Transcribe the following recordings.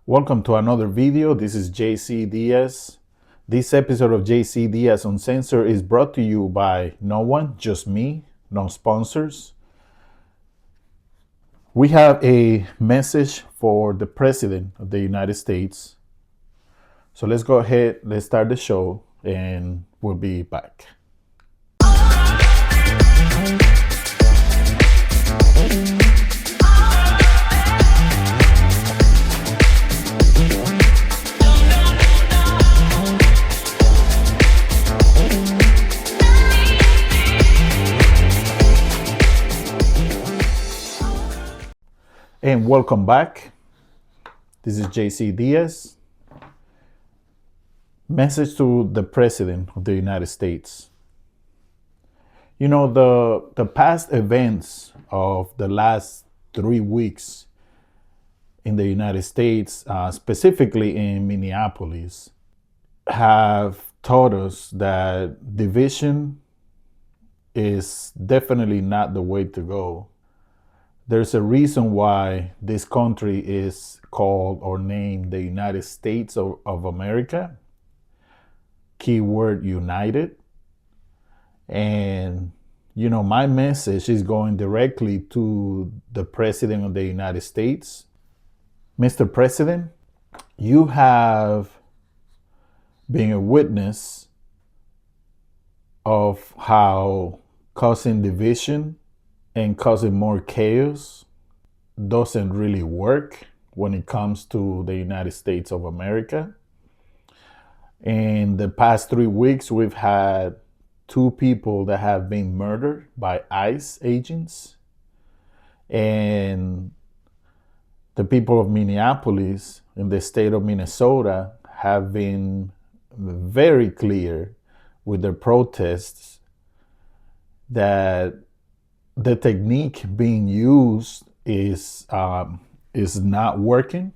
Welcome to another video. This is JC Diaz. This episode of JC Diaz Uncensored is brought to you by no one, just me, no sponsors. We have a message for the President of the United States. So let's go ahead, let's start the show, and we'll be back. And welcome back. This is JC Diaz. Message to the President of the United States. You know, the past events of the last 3 weeks in the United States, specifically in Minneapolis, have taught us that division is definitely not the way to go. There's a reason why this country is called or named the United States of America. Keyword united. And, you know, my message is going directly to the President of the United States. Mr. President, you have been a witness of how causing division and causing more chaos doesn't really work when it comes to the United States of America. In the past 3 weeks, we've had 2 people that have been murdered by ICE agents. And the people of Minneapolis in the state of Minnesota have been very clear with their protests that the technique being used is not working,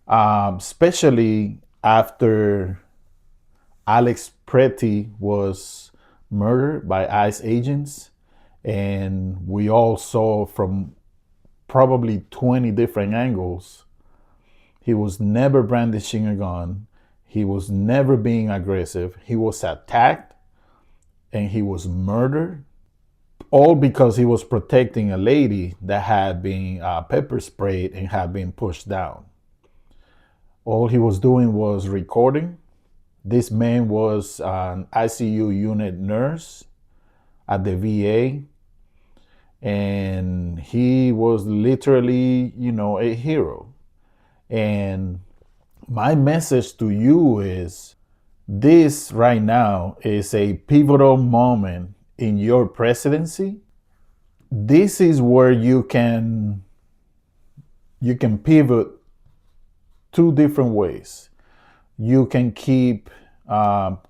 especially after Alex Pretty was murdered by ICE agents, and we all saw from probably 20 different angles. He was never brandishing a gun. He was never being aggressive. He was attacked and he was murdered, all because he was protecting a lady that had been pepper sprayed and had been pushed down. All he was doing was recording. This man was an ICU unit nurse at the VA, and he was literally, a hero. And my message to you is this right now is a pivotal moment in your presidency. This is where you can pivot 2 different ways. You can keep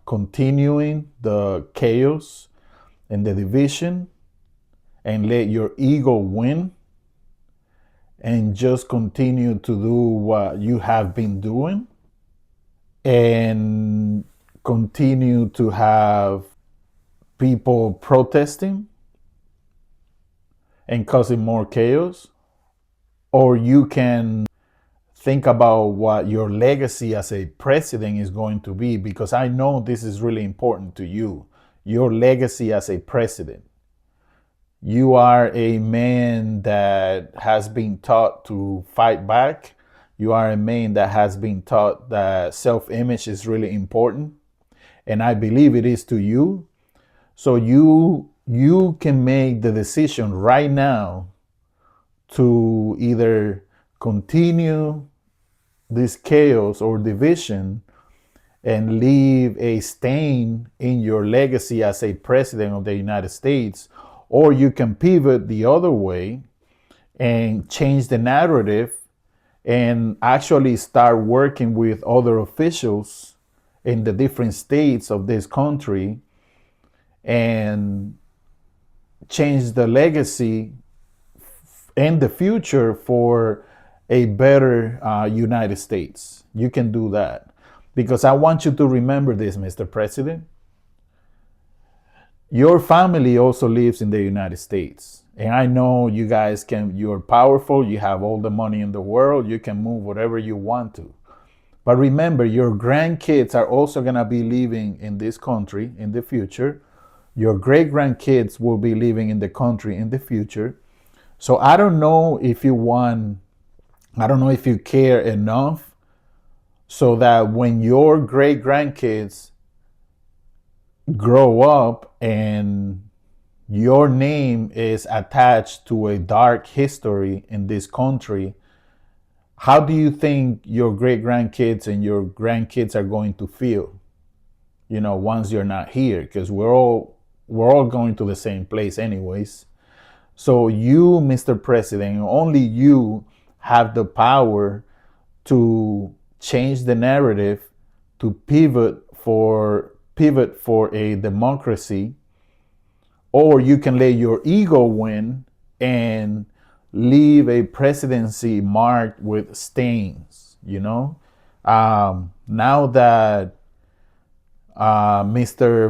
continuing the chaos and the division and let your ego win and just continue to do what you have been doing and continue to have people protesting and causing more chaos. Or you can think about what your legacy as a president is going to be, because I know this is really important to you. Your legacy as a president. You are a man that has been taught to fight back. You are a man that has been taught that self-image is really important. And I believe it is to you. So you can make the decision right now to either continue this chaos or division and leave a stain in your legacy as a president of the United States, or you can pivot the other way and change the narrative and actually start working with other officials in the different states of this country and change the legacy and the future for a better United States. You can do that. Because I want you to remember this, Mr. President. Your family also lives in the United States. And I know you guys you're powerful, you have all the money in the world, you can move whatever you want to. But remember, your grandkids are also going to be living in this country in the future. Your great grandkids will be living in the country in the future. So I don't know if you want, I don't know if you care enough so that when your great grandkids grow up and your name is attached to a dark history in this country, how do you think your great grandkids and your grandkids are going to feel, once you're not here? Because we're all going to the same place anyways. So you, Mr. President, only you have the power to change the narrative, to pivot for a democracy, or you can let your ego win and leave a presidency marked with stains. Now that Mr.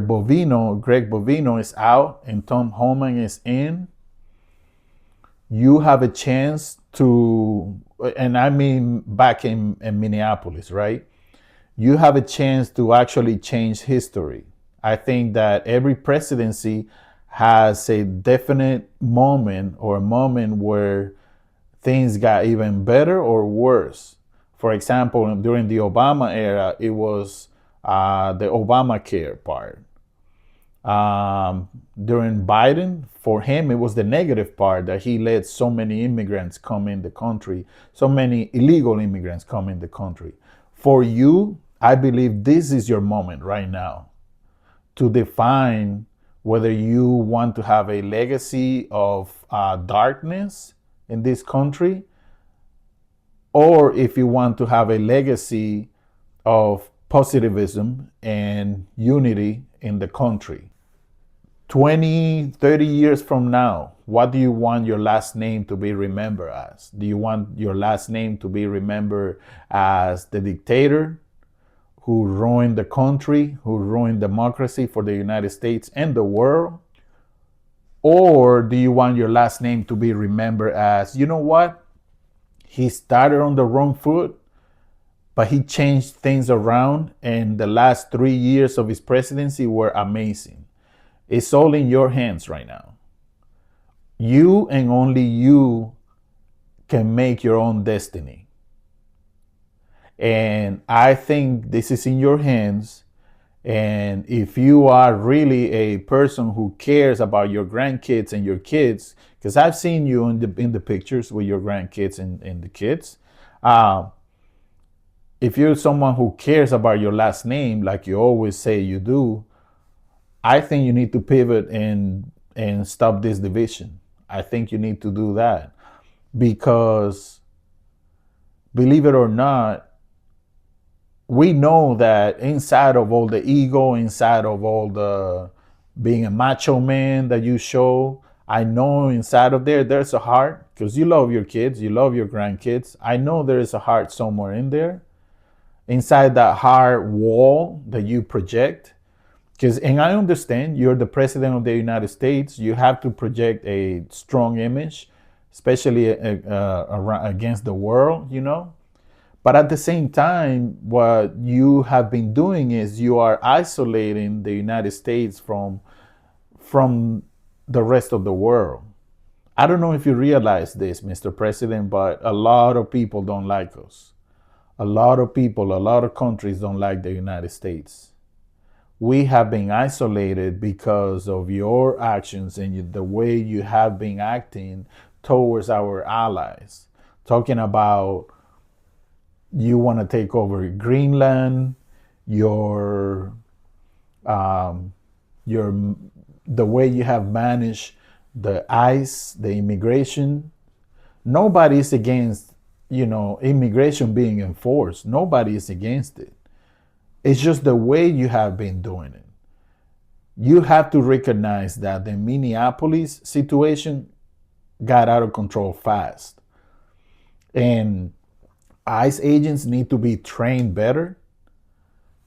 Greg Bovino is out and Tom Homan is in, you have a chance to, and I mean back in Minneapolis, right? You have a chance to actually change history. I think that every presidency has a definite moment or a moment where things got even better or worse. For example, during the Obama era, it was the Obamacare part. During Biden, for him, it was the negative part that he let so many immigrants come in the country, so many illegal immigrants come in the country. For you, I believe this is your moment right now to define whether you want to have a legacy of darkness in this country, or if you want to have a legacy of positivism and unity in the country. 20, 30 years from now, what do you want your last name to be remembered as? Do you want your last name to be remembered as the dictator who ruined the country, who ruined democracy for the United States and the world? Or do you want your last name to be remembered as, you know what? He started on the wrong foot, but he changed things around, and the last 3 years of his presidency were amazing. It's all in your hands right now. You and only you can make your own destiny. And I think this is in your hands. And if you are really a person who cares about your grandkids and your kids, because I've seen you in the pictures with your grandkids and the kids, if you're someone who cares about your last name, like you always say you do, I think you need to pivot and stop this division. I think you need to do that because, believe it or not, we know that inside of all the ego, inside of all the being a macho man that you show, I know inside of there's a heart, because you love your kids, you love your grandkids. I know there is a heart somewhere in there, inside that heart wall that you project. And I understand you're the president of the United States. You have to project a strong image, especially against the world, But at the same time, what you have been doing is you are isolating the United States from the rest of the world. I don't know if you realize this, Mr. President, but a lot of people don't like us. A lot of people, a lot of countries don't like the United States. We have been isolated because of your actions and the way you have been acting towards our allies. Talking about you want to take over Greenland, the way you have managed the ICE, the immigration. Nobody is against, immigration being enforced. Nobody is against it. It's just the way you have been doing it. You have to recognize that the Minneapolis situation got out of control fast. And ICE agents need to be trained better.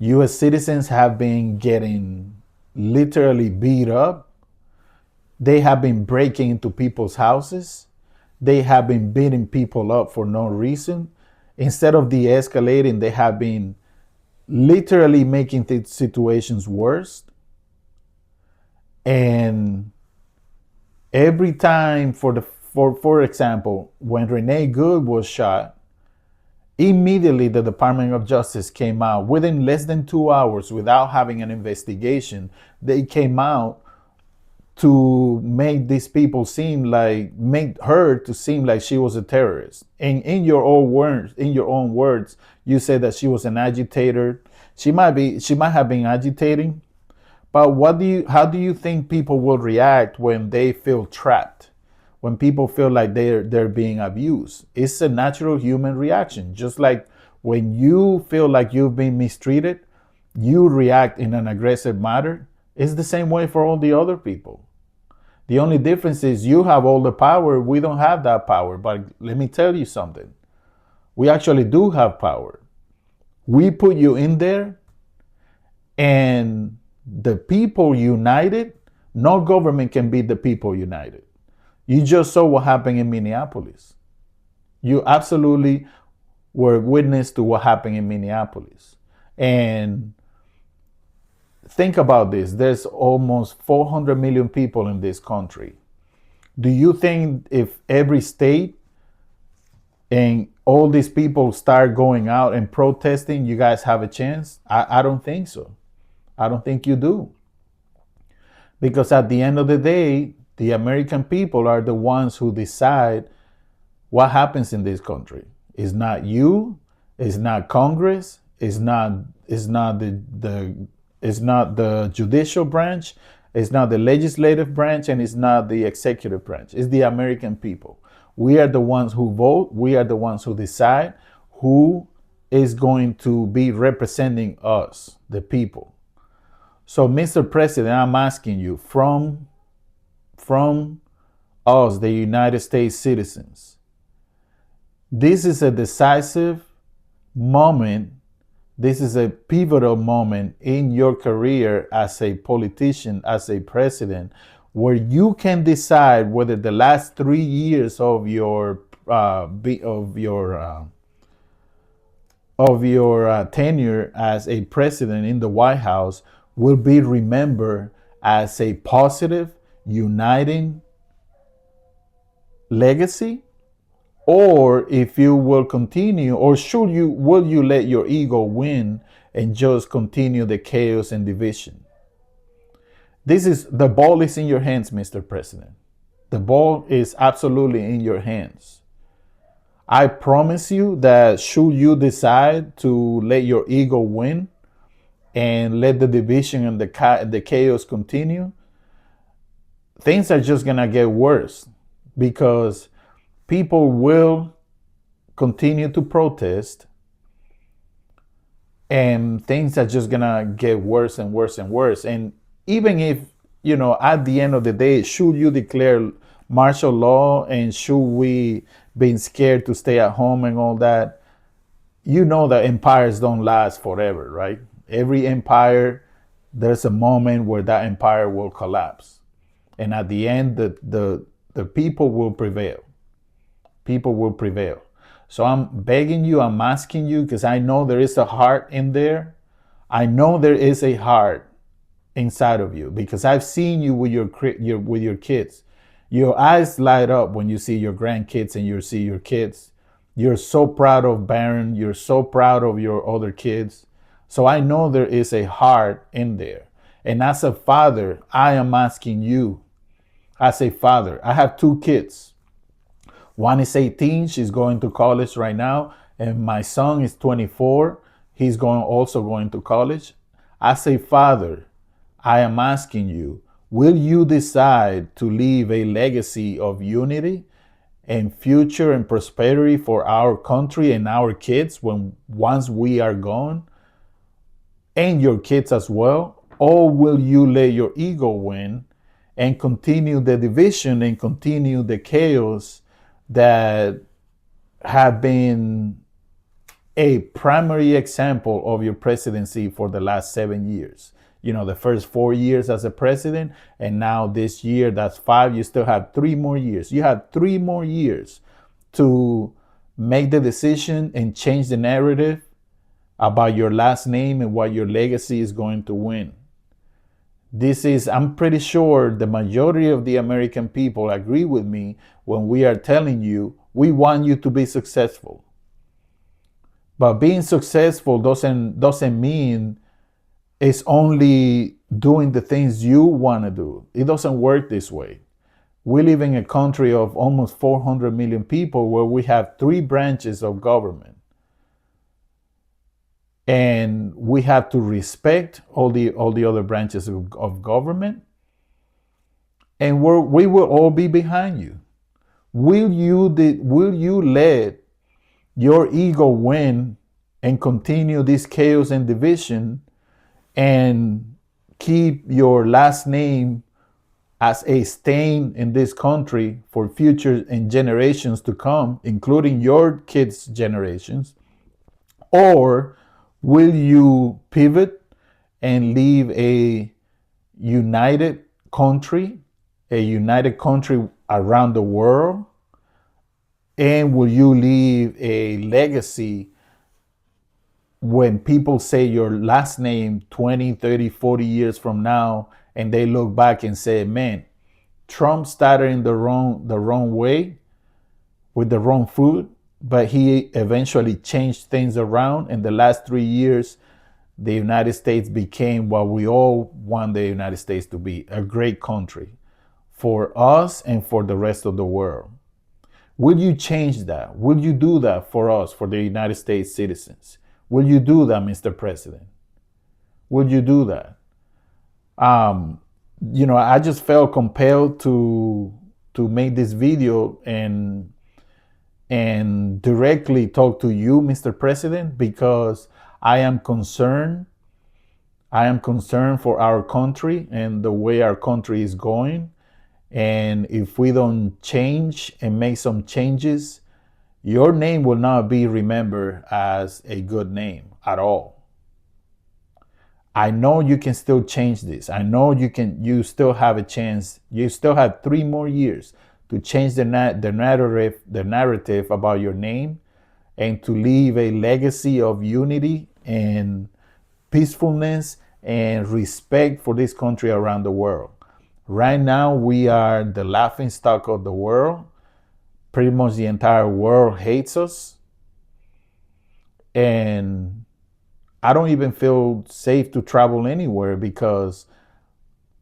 US citizens have been getting literally beat up. They have been breaking into people's houses. They have been beating people up for no reason. Instead of de escalating, they have been literally making the situations worse. And every time, for example, when Renee Good was shot, immediately the Department of Justice came out within less than 2 hours without having an investigation. They came out to make these people make her to seem like she was a terrorist. And in your own words, you said that she was an agitator. She might have been agitating, but how do you think people will react when they feel trapped? When people feel like they're being abused? It's a natural human reaction. Just like when you feel like you've been mistreated, you react in an aggressive manner. It's the same way for all the other people. The only difference is you have all the power. We don't have that power. But let me tell you something. We actually do have power. We put you in there, and the people united, no government can beat the people united. You just saw what happened in Minneapolis. You absolutely were witness to what happened in Minneapolis. And think about this. There's almost 400 million people in this country. Do you think if every state and all these people start going out and protesting, you guys have a chance? I don't think so. I don't think you do. Because at the end of the day, the American people are the ones who decide what happens in this country. It's not you, it's not Congress, it's not the judicial branch, it's not the legislative branch, and it's not the executive branch. It's the American people. We are the ones who vote, we are the ones who decide who is going to be representing us, the people. So, Mr. President, I'm asking you from us, the United States citizens, this is a decisive moment. This is a pivotal moment in your career as a politician, as a president, where you can decide whether the last 3 years of your tenure as a president in the White House will be remembered as a positive, uniting legacy, or if you will continue, or will you let your ego win and just continue the chaos and division? The ball is in your hands, Mr. President. The ball is absolutely in your hands. I promise you that should you decide to let your ego win and let the division and the chaos continue, things are just gonna get worse, because people will continue to protest, and things are just gonna get worse and worse and worse. And even if, at the end of the day, should you declare martial law and should we be scared to stay at home and all that, that empires don't last forever, right? Every empire, there's a moment where that empire will collapse. And at the end, the people will prevail. People will prevail. So I'm begging you, I'm asking you, because I know there is a heart in there. I know there is a heart inside of you, because I've seen you with your kids. Your eyes light up when you see your grandkids and you see your kids. You're so proud of Baron. You're so proud of your other kids. So I know there is a heart in there. And as a father, I am asking you, as a father, I have 2 kids. One is 18, she's going to college right now, and my son is 24, he's also going to college. As a father, I am asking you, will you decide to leave a legacy of unity and future and prosperity for our country and our kids once we are gone, and your kids as well? Or will you let your ego win and continue the division and continue the chaos that have been a primary example of your presidency for the last 7 years? the first 4 years as a president, and now this year, that's 5. You still have 3 more years. You have 3 more years to make the decision and change the narrative about your last name and what your legacy is going to win. I'm pretty sure the majority of the American people agree with me when we are telling you we want you to be successful. But being successful doesn't mean it's only doing the things you want to do. It doesn't work this way. We live in a country of almost 400 million people where we have 3 branches of government. And we have to respect all the other branches of government. And we will all be behind you. Will you let your ego win and continue this chaos and division and keep your last name as a stain in this country for future and generations to come, including your kids' generations? Or will you pivot and leave a united country around the world? And will you leave a legacy when people say your last name 20, 30, 40 years from now, and they look back and say, man, Trump started in the wrong way with the wrong food, but he eventually changed things around. In the last 3 years, the United States became what we all want the United States to be, a great country for us and for the rest of the world. Will you change that? Will you do that for us, for the United States citizens? Will you do that, Mr. President? Will you do that? I just felt compelled to make this video and directly talk to you, Mr. President, because I am concerned. I am concerned for our country and the way our country is going. And if we don't change and make some changes, your name will not be remembered as a good name at all. I know you can still change this. I know you still have a chance. You still have 3 more years to change the narrative about your name and to leave a legacy of unity and peacefulness and respect for this country around the world. Right now, we are the laughingstock of the world. Pretty much the entire world hates us. And I don't even feel safe to travel anywhere because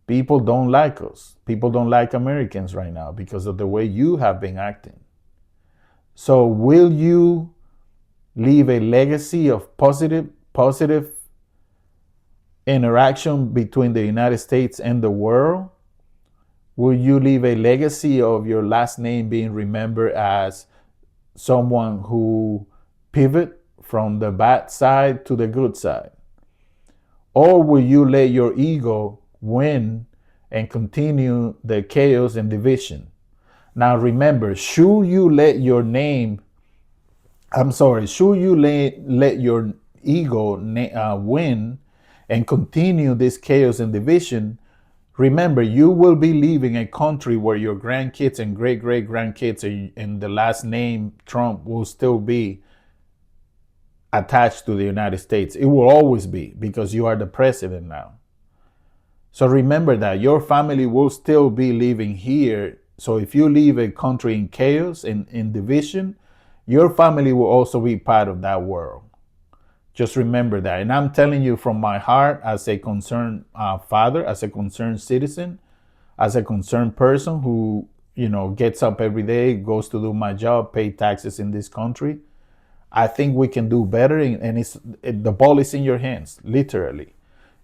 people don't like us. People don't like Americans right now because of the way you have been acting. So will you leave a legacy of positive interaction between the United States and the world? Will you leave a legacy of your last name being remembered as someone who pivot from the bad side to the good side? Or will you let your ego win and continue the chaos and division? Now remember, should you let your ego win and continue this chaos and division, remember, you will be leaving a country where your grandkids and great-great-grandkids and the last name Trump will still be attached to the United States. It will always be because you are the president now. So remember that your family will still be living here. So if you leave a country in chaos and in division, your family will also be part of that world. Just remember that. And I'm telling you from my heart as a concerned father, as a concerned citizen, as a concerned person who, gets up every day, goes to do my job, pay taxes in this country. I think we can do better. And the ball is in your hands, literally.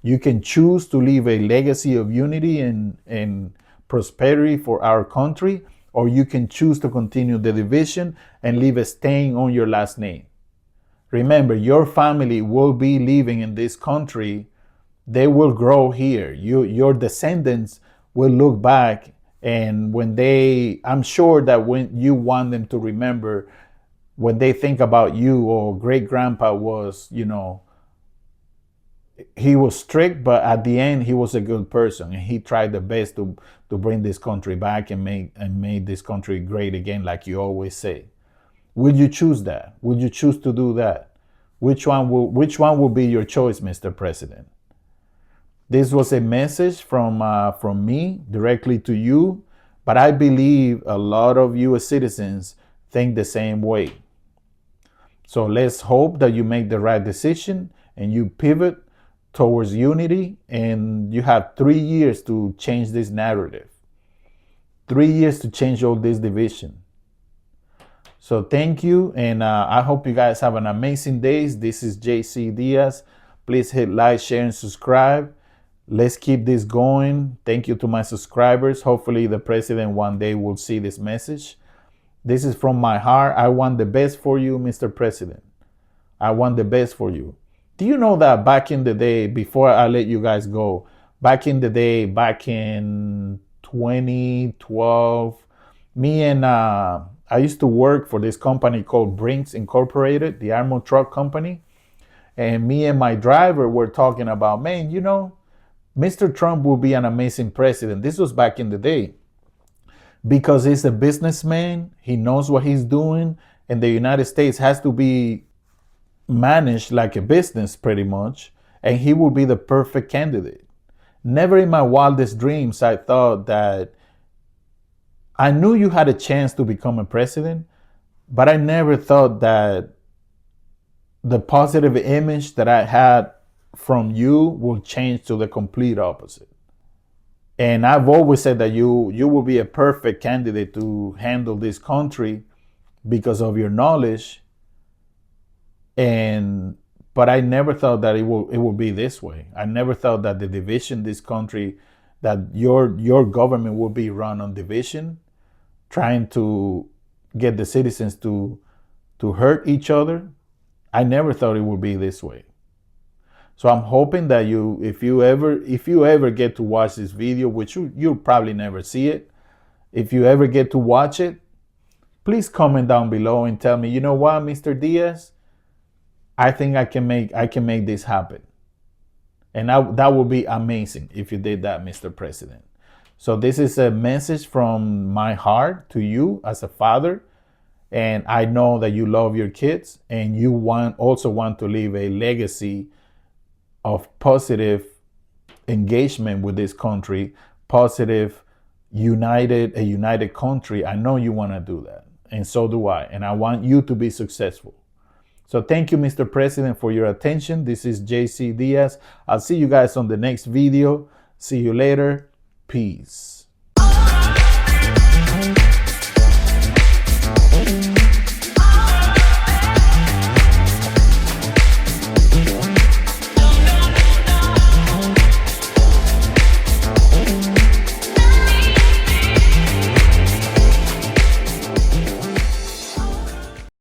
You can choose to leave a legacy of unity and prosperity for our country, or you can choose to continue the division and leave a stain on your last name. Remember, your family will be living in this country. They will grow here. Your descendants will look back, and I'm sure that when you want them to remember, when they think about you or great grandpa was, he was strict, but at the end he was a good person, and he tried the best to bring this country back and make this country great again, like you always say. Would you choose that? Would you choose to do that? Which one will be your choice, Mr. President? This was a message from me directly to you, but I believe a lot of U.S. citizens think the same way. So let's hope that you make the right decision and you pivot towards unity, and you have 3 years to change this narrative. 3 years to change all this division. So thank you, and I hope you guys have an amazing day. This is JC Diaz. Please hit like, share, and subscribe. Let's keep this going. Thank you to my subscribers. Hopefully the president one day will see this message. This is from my heart. I want the best for you, Mr. President. I want the best for you. Do you know that back in the day, before I let you guys go, back in 2012, me and I used to work for this company called Brinks Incorporated, the armored truck company. And me and my driver were talking about, man, Mr. Trump will be an amazing president. This was back in the day because he's a businessman. He knows what he's doing. And the United States has to be managed like a business pretty much. And he will be the perfect candidate. Never in my wildest dreams I thought that I knew you had a chance to become a president, but I never thought that the positive image that I had from you will change to the complete opposite. And I've always said that you will be a perfect candidate to handle this country because of your knowledge. But I never thought that it will be this way. I never thought that the division this country, that your government will be run on division, trying to get the citizens to hurt each other. I never thought it would be this way. So I'm hoping that if you ever get to watch this video, which you'll probably never see it, if you ever get to watch it, please comment down below and tell me, you know what, Mr. Diaz, I think I can make this happen. And that would be amazing if you did that, Mr. President. So this is a message from my heart to you as a father. And I know that you love your kids and you also want to leave a legacy of positive engagement with this country, positive, a united country. I know you want to do that. And so do I. And I want you to be successful. So thank you, Mr. President, for your attention. This is JC Diaz. I'll see you guys on the next video. See you later. Peace.